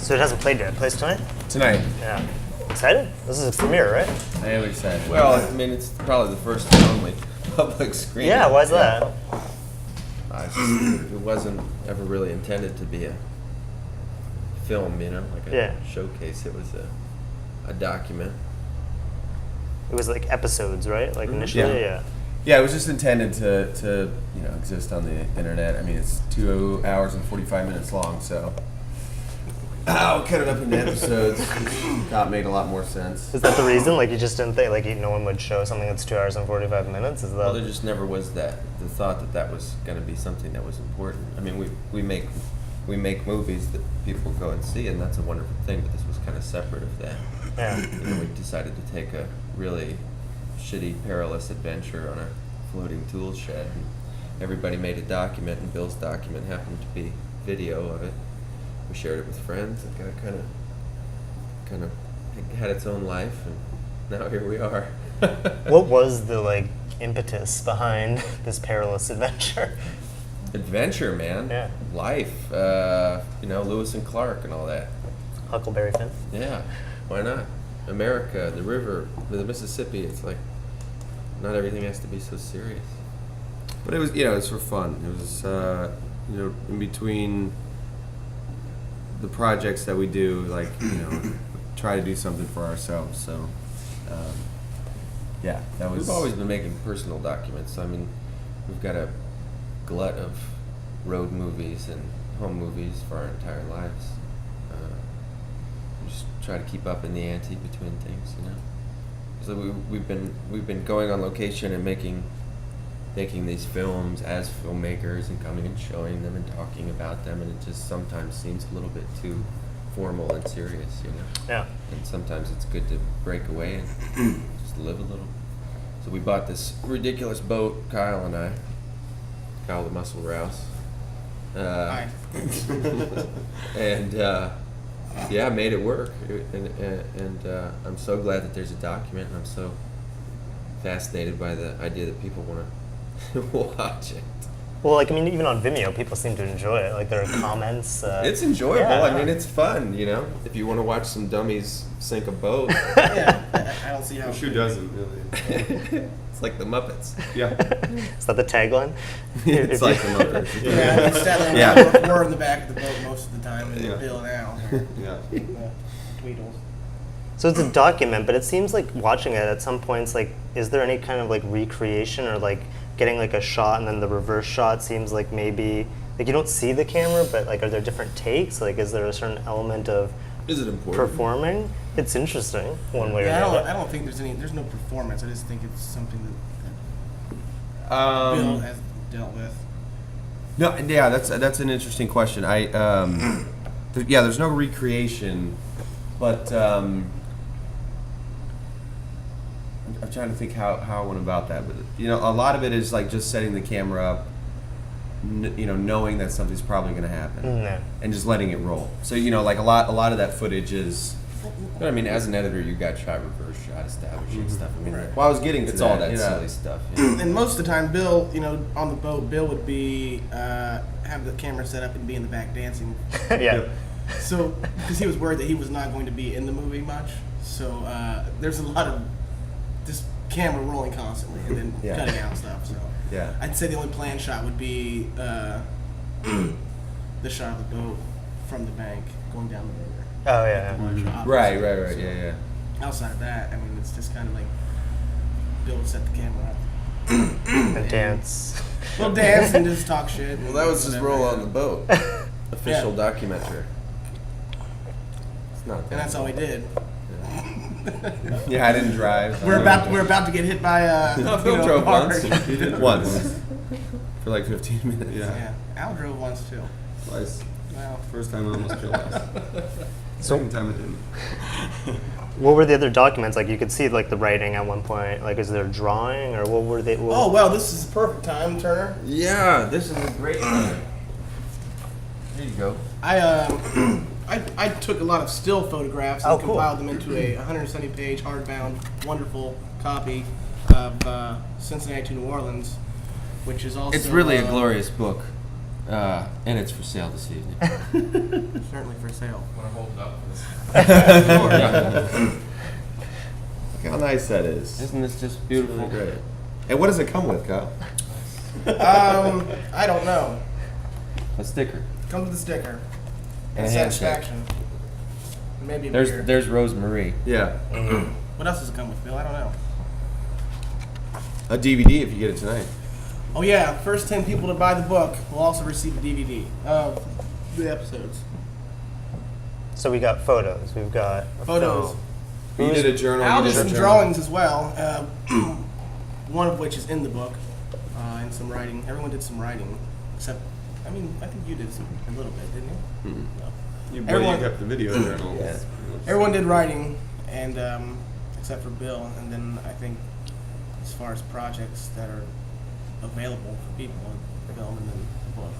So it hasn't played yet. It plays tonight? Tonight. Yeah. Excited? This is a premiere, right? I am excited. Well, I mean, it's probably the first and only public screening. Yeah, why's that? It wasn't ever really intended to be a film, you know, like a showcase. It was a document. It was like episodes, right? Like initially, yeah. Yeah, it was just intended to exist on the internet. I mean, it's 2 hours and 45 minutes long, so cut it up into episodes. Thought made a lot more sense. Is that the reason? Like you just didn't think no one would show something that's 2 hours and 45 minutes? Is that? Well, there just never was the thought that was going to be something that was important. I mean, we make movies that people go and see, and that's a wonderful thing. But this was kind of separate of that. Yeah. We decided to take a really shitty, perilous adventure on a floating tool shed. And everybody made a document, and Bill's document happened to be video of it. We shared it with friends. It got kind of had its own life, and now here we are. What was the impetus behind this perilous adventure? Adventure, man. Yeah. Life. Lewis and Clark and all that. Huckleberry Finn. Yeah. Why not? America, the river, the Mississippi. It's like not everything has to be so serious. But it was, it's for fun. It was, in between the projects that we do, try to do something for ourselves. So, that was. We've always been making personal documents. I mean, we've got a glut of road movies and home movies for our entire lives. We just try to keep up in the ante between things, So we've been going on location and making these films as filmmakers and coming and showing them and talking about them, and it just sometimes seems a little bit too formal and serious, Yeah. And sometimes it's good to break away and just live a little. So we bought this ridiculous boat, Kyle and I. Kyle the Muscle Rouse. Hi. And made it work. And I'm so glad that there's a document, and I'm so fascinated by the idea that people want to watch it. Well, even on Vimeo, people seem to enjoy it. There are comments. It's enjoyable. Yeah. I mean, it's fun, If you want to watch some dummies sink a boat. Yeah, I don't see how. Who doesn't, really? It's like the Muppets. Yeah. Is that the tagline? It's like the Muppets. Yeah, instead we're in the back of the boat most of the time, and Bill and Al. Yeah. Tweedles. So it's a document, but it seems like watching it at some points, is there any kind of recreation or getting a shot and then the reverse shot seems like maybe you don't see the camera, but are there different takes? Is there a certain element of Is it important? performing? It's interesting one way or Yeah, another. I don't think there's no performance. I just think it's something that Bill has dealt with. No, yeah, that's an interesting question. There's no recreation, but I'm trying to think how I went about that. But a lot of it is just setting the camera up, knowing that something's probably going to happen, and just letting it roll. So a lot of that footage is. But I mean, as an editor, you got shot, reverse shot, establishing stuff. I mean, Well, I was getting to it's that, all that silly stuff. And most of the time, Bill, on the boat, Bill would be have the camera set up and be in the back dancing. Yeah. So, because he was worried that he was not going to be in the movie much, so there's a lot of just camera rolling constantly and then Yeah. cutting out stuff. So Yeah. I'd say the only planned shot would be the shot of the boat from the bank going down the river. Oh yeah. Right. Yeah. Outside of that, I mean, it's just kind of like Bill would set the camera up. And dance. We'll dance and just talk shit. Well, that was his whatever, role yeah. on the boat. Official documenter. It's not And that's all we did. Yeah, I didn't drive. We're about to get hit by No, Phil drove once. He did Once. For like 15 minutes. Yeah, Al drove once too. Twice. Wow. First time I almost killed us. Second time I didn't. What were the other documents? Like you could see like the writing at one point. Like is there drawing or what were they? Oh well, this is the perfect time, Turner. Yeah, this is a great one. There you go. I took a lot of still photographs and Oh, cool. compiled them into a 170-page hardbound, wonderful copy of Cincinnati to New Orleans, which is also It's really a glorious book, and it's for sale this evening. certainly for sale. Want to hold it up for this? Look how nice that is. Isn't this just beautiful? Great. And what does it come with, Kyle? I don't know. A sticker. Comes with a sticker And and a handshake. satisfaction. And maybe a beer. There's Rosemary. Yeah. What else does it come with, Bill? I don't know. A DVD if you get it tonight. Oh yeah, first 10 people to buy the book will also receive a DVD of the episodes. So we got photos. We've got a Photos. film. You did a journal. Al you did did a some journal. drawings as well, one of which is in the book, and some writing. Everyone did some writing, except, I mean, I think you did some a little bit, didn't you? No. You Everyone- kept the video journals. Yeah. Everyone did writing, and except for Bill. And then I think, as far as projects that are available for people, film and then the book.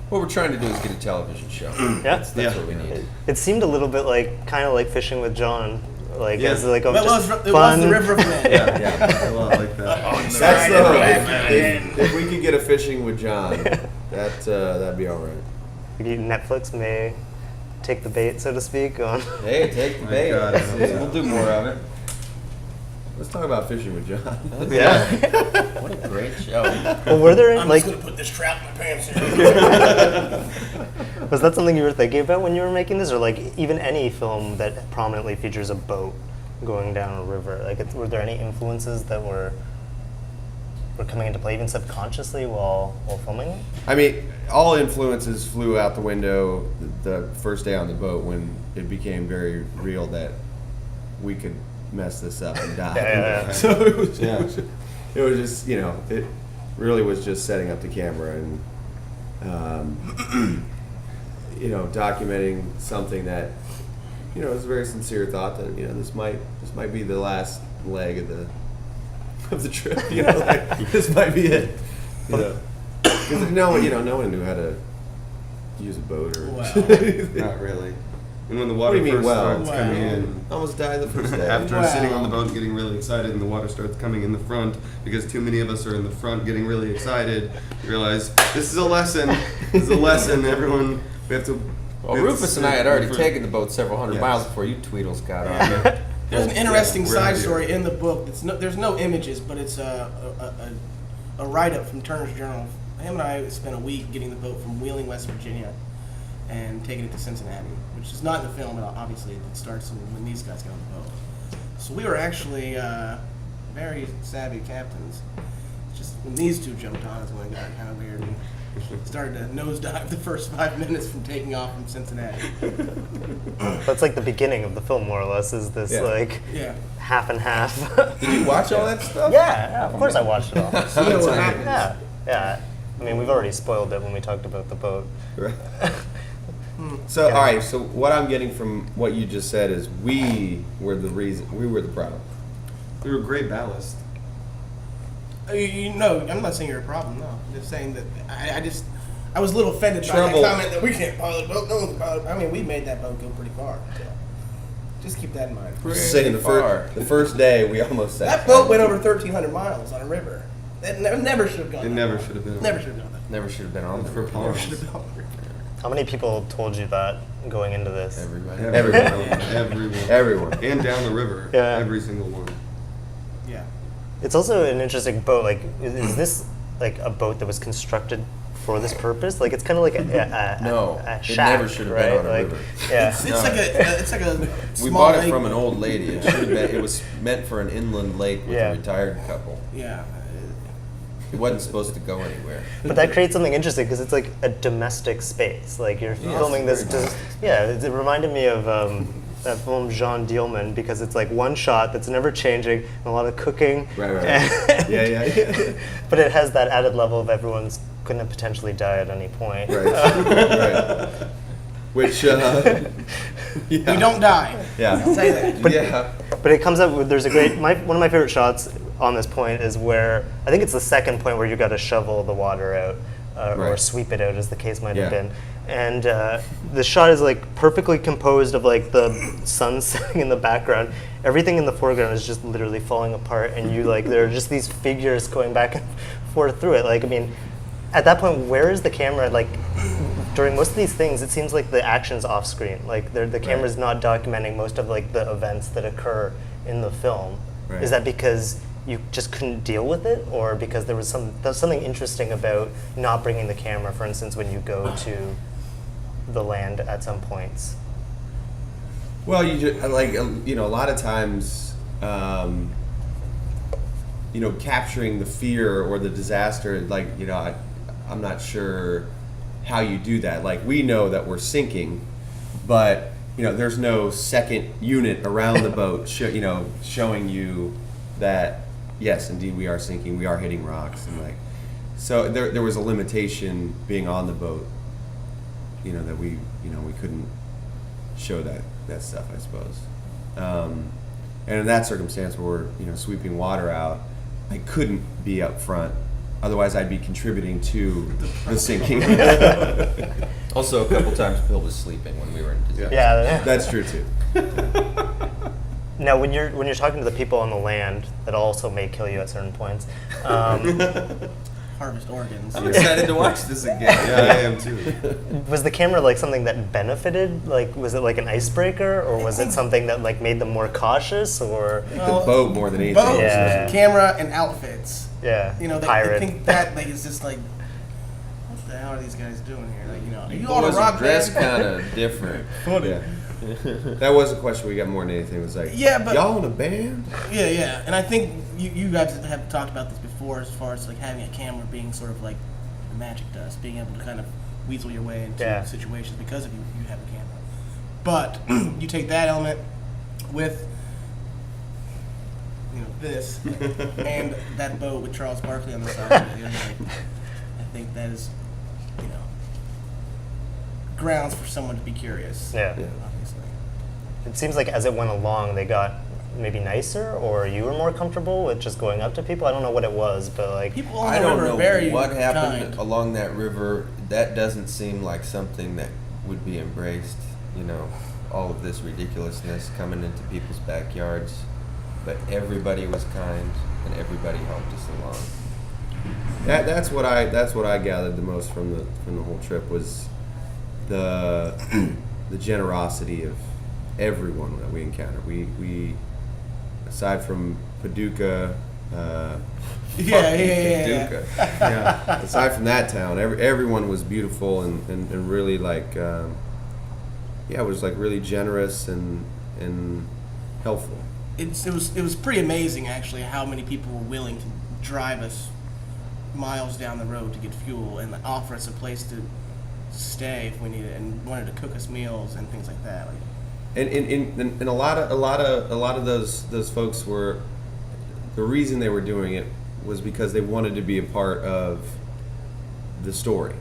What we're trying to do is get a television show. Yeah. That's Yeah. what we need. It seemed a little bit like kind of like fishing with John, like Yeah. as like a It was just the fun. River of Men. Yeah, a lot like that. That's the hope. Right. If we could get a fishing with John, that'd be all right. Netflix may take the bait, so to speak. On Hey, take the My bait. God, I hope so. We'll do more of it. Let's talk about fishing with John. yeah. What a great show. Well, were there I'm like just gonna put this trout in my pants. was that something you were thinking about when you were making this, or like even any film that prominently features a boat going down a river? Like, were there any influences that were coming into play even subconsciously while filming it? I mean, all influences flew out the window the first day on the boat when it became very real that we could mess this up and die. Yeah. So it was just, it really was just setting up the camera and, documenting something that, was a very sincere thought that, this might be the last leg of the trip. This might be it. Because no one knew how to use a boat or. Wow. Not really. And when the What do water you mean, first well? starts coming in, Almost died the first day. after Wow. sitting on the boat getting really excited and the water starts coming in the front, because too many of us are in the front getting really excited, you realize, this is a lesson. This is a lesson, everyone. We have to... Well, we have to Rufus sit and I had already for- taken the boat several hundred Yes. miles before you Tweedles got on. There's an interesting Yeah, side right. story in the book. There's no images, but it's a write-up from Turner's Journal. Him and I spent a week getting the boat from Wheeling, West Virginia, and taking it to Cincinnati, which is not in the film, but obviously it starts when these guys get on the boat. So we were actually very savvy captains. It's just when these two jumped on is when it got kind of weird and started to nosedive the first 5 minutes from taking off from Cincinnati. That's like the beginning of the film, more or less. Is this Yeah. like Yeah. half and half? Did you watch all that stuff? Yeah, of course I watched it all. So you know what happens. Yeah. I mean, we've already spoiled it when we talked about the boat. Right. So, all right. So, what I'm getting from what you just said is we were the reason. We were the problem. We were great ballast. No, I'm not saying you're a problem. No, I'm just saying that I was a little offended by Trouble. that comment that we can't pilot a boat. No one's pilot. I mean, we made that boat go pretty far. So just keep that in mind. Just saying the first day we almost said That boat went over 1,300 miles on a river. That never should have gone. It that never far. should have been. Never should have gone that. Never should have been on For the Never ponds. should have been on the river. How many people told you that going into this? Everybody. Everyone. Everyone. Everyone. And down the river. Yeah. Every single one. Yeah. It's also an interesting boat. Like, is this like a boat that was constructed for this purpose? Like, it's kind of like No, a it shack, never should have right? been on a Like, river. yeah. It's like a We small bought it lake. from an old lady. It was meant for an inland lake with Yeah. a retired couple. Yeah. It wasn't supposed to go anywhere. But that creates something interesting because it's like a domestic space. Like you're filming this. It reminded me of that film Jean Dielman because it's like one shot that's never changing and a lot of cooking. Right. And- Yeah. But it has that added level of everyone's going to potentially die at any point. Right. Which, yeah. We don't die. Yeah. Say that. Yeah. But it comes up with, there's a great, one of my favorite shots on this point is where, I think it's the second point where you got to shovel the water out, or Right. sweep it out as the case might have Yeah. been. And the shot is like perfectly composed of like the sun setting in the background. Everything in the foreground is just literally falling apart and you like, there are just these figures going back and forth through it. Like, I mean, at that point, where is the camera? Like, during most of these things, it seems like the action's off screen. Like, the camera's not documenting most of like the events that occur in the film. Right. Is that because you just couldn't deal with it, or because there was something interesting about not bringing the camera? For instance, when you go to the land at some points. Well, you just, like, you know, a lot of times, you know, capturing the fear or the disaster, like, you know, I'm not sure how you do that. Like, we know that we're sinking, but, you know, there's no second unit around the boat, you know, showing you that, yes, indeed, we are sinking, we are hitting rocks, and like, so there was a limitation being on the boat, you know, that we couldn't show that stuff, I suppose. And in that circumstance where we're, you know, sweeping water out, I couldn't be up front. Otherwise, I'd be contributing to the sinking. Also, a couple times Bill was sleeping when we were in disaster. Yeah. That's true too. Now, when you're talking to the people on the land that also may kill you at certain points, Harvest organs. I'm excited to watch this again. Yeah, I am too. was the camera like something that benefited? Like, was it like an icebreaker, or was it something that like made them more cautious, or The boat more than anything. Boat, Yeah. camera, and outfits. yeah, You know, they pirate? think that like is just like, what the hell are these guys doing here? Like, you know, are you It on a was rock dressed band? kind of different. Yeah. That was a question we got more than anything. It was like, Yeah, but- y'all in a band? Yeah, and I think you guys have talked about this before, as far as like having a camera being sort of like the magic dust, being able to kind of weasel your way into Yeah. situations because of you have a camera. But you take that element with, you know, this and that boat with Charles Barkley on the side of it, like, I think that is, you know, grounds for someone to be curious. Yeah. Obviously. It seems like as it went along, they got maybe nicer, or you were more comfortable with just going up to people. I don't know what it was, but like, People on I the don't river know are very what happened kind. along that river. That doesn't seem like something that would be embraced. You know, all of this ridiculousness coming into people's backyards, but everybody was kind and everybody helped us along. That's what I gathered the most from the whole trip was the generosity of everyone that we encountered. We aside from Paducah, Paducah. yeah. Aside from that town, everyone was beautiful and really like, it was like really generous and helpful. It was pretty amazing actually how many people were willing to drive us miles down the road to get fuel and offer us a place to stay if we needed it, and wanted to cook us meals and things like that. Like, And a lot of those folks were, the reason they were doing it was because they wanted to be a part of the story.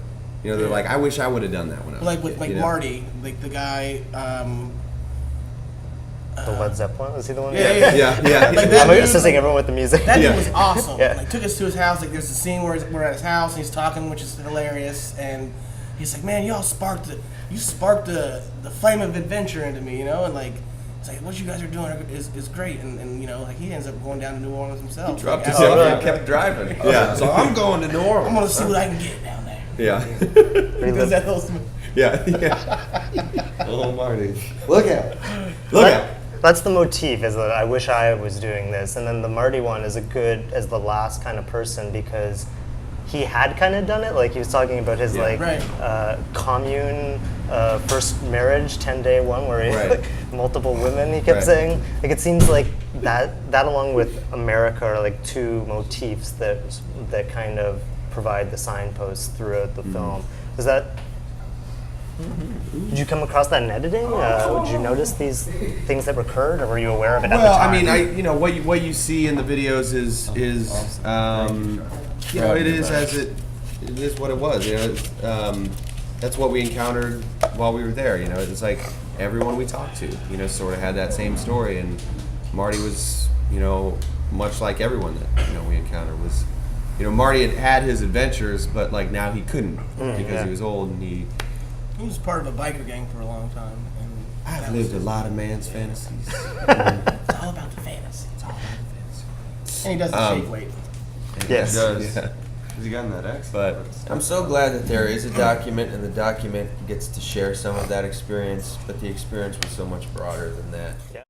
You know, they're like, I wish I would have done that when I was like a with kid, like you know? Marty, like the guy. the Led Zeppelin, was he the one? Yeah. Yeah. Like that I'm dude, assisting everyone with the music. That dude Yeah. was awesome. Yeah. Like took us to his house. Like there's a scene where we're at his house and he's talking, which is hilarious. And he's like, "Man, you sparked the flame of adventure into me, you know." And like, it's like what you guys are doing is great. And you know, like he ends up going down to New Orleans himself. Dropped Like, us off and kept driving. Yeah. So I'm going to New Orleans. I'm gonna see what I can get down there. Yeah. He does that whole Yeah. Oh, Marty. Look out. Look out. that's the motif, is that I wish I was doing this. And then the Marty one is a good as the last kind of person because he had kind of done it. Like he was talking about his Yeah. like Right. commune first marriage 10-day one where he Right. like, multiple women he kept Right. saying. Like it seems like that along with America are like two motifs that kind of provide the signposts throughout the film. Is that did you come across that in editing? Did you notice these things that recurred, or were you aware of it at the Well, time? I mean, what you see in the videos is it is what it was. That's what we encountered while we were there. It's like everyone we talked to, sort of had that same story, and Marty was, much like everyone that we encountered was, Marty had his adventures, but like now he couldn't because he was old and he was part of a biker gang for a long time. And I've lived a lot of man's fantasies. It's all about the fantasy. It's all about the fantasy. And he does the shake weight. Yes. He does. Yeah. Has he gotten that X? But I'm so glad that there is a document, and the document gets to share some of that experience, but the experience was so much broader than that. Yeah.